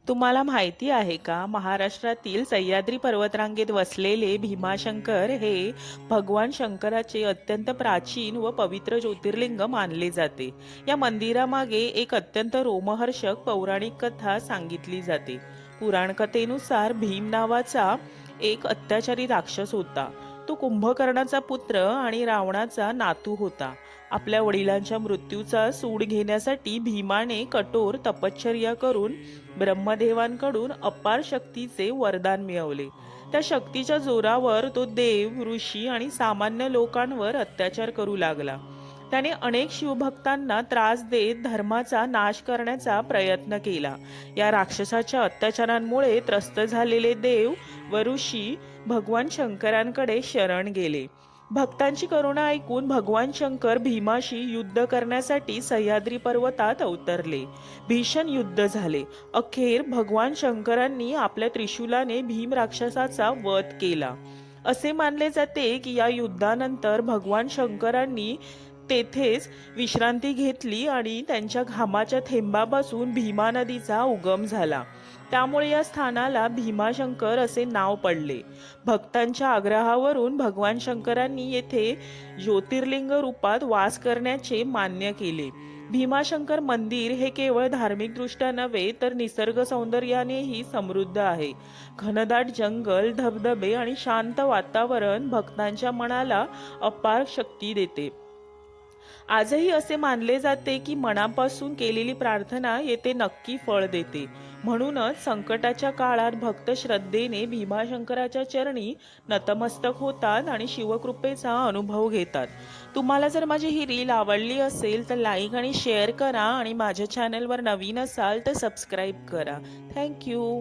तुम्हाला माहिती आहे का, महाराष्ट्रातील सह्याद्री पर्वतरांगेत वसलेले भीमाशंकर हे भगवान शंकराचे अत्यंत प्राचीन व पवित्र ज्योतिर्लिंग मानले जाते. या मंदिरामागे एक अत्यंत रोमहर्षक पौराणिक कथा सांगितली जाते. पुराण कथेनुसार भीम नावाचा एक अत्याचारी राक्षस होता. तो कुंभकर्णाचा पुत्र आणि रावणाचा नातू होता. आपल्या वडिलांच्या मृत्यूचा सूड घेण्यासाठी भीमाने कठोर तपश्चर्या करून ब्रह्मदेवांकडून अपार शक्तीचे वरदान मिळवले. त्या शक्तीच्या जोरावर तो देव, ऋषी आणि सामान्य लोकांवर अत्याचार करू लागला. त्याने अनेक शिवभक्तांना त्रास देत धर्माचा नाश करण्याचा प्रयत्न केला. या राक्षसाच्या अत्याचारांमुळे त्रस्त झालेले देव व ऋषी भगवान शंकरांकडे शरण गेले. भक्तांची करुणा ऐकून भगवान शंकर भीमाशी युद्ध करण्यासाठी सह्याद्री पर्वतात अवतरले. भीषण युद्ध झाले. अखेर भगवान शंकरांनी आपल्या त्रिशूलाने भीम राक्षसाचा वध केला. असे मानले जाते की या युद्धानंतर भगवान शंकरांनी तेथेच विश्रांती घेतली आणि त्यांच्या घामाच्या थेंबापासून भीमा नदीचा उगम झाला. त्यामुळे या स्थानाला भीमाशंकर असे नाव पडले. भक्तांच्या आग्रहावरून भगवान शंकरांनी येथे ज्योतिर्लिंग रूपात वास करण्याचे मान्य केले. भीमाशंकर मंदिर हे केवळ धार्मिक दृष्ट्या नव्हे तर निसर्ग सौंदर्यानेही समृद्ध आहे. घनदाट जंगल, धबधबे आणि शांत वातावरण भक्तांच्या मनाला अपार शक्ती देते. आजही असे मानले जाते की मनापासून केलेली प्रार्थना येथे नक्की फळ देते. म्हणूनच संकटाच्या काळात भक्त श्रद्धेने भीमाशंकराच्या चरणी नतमस्तक होतात आणि शिवकृपेचा अनुभव घेतात. तुम्हाला जर माझी ही रील आवडली असेल तर लाईक आणि शेअर करा आणि माझ्या चॅनलवर नवीन असाल तर सबस्क्राईब करा. थँक्यू.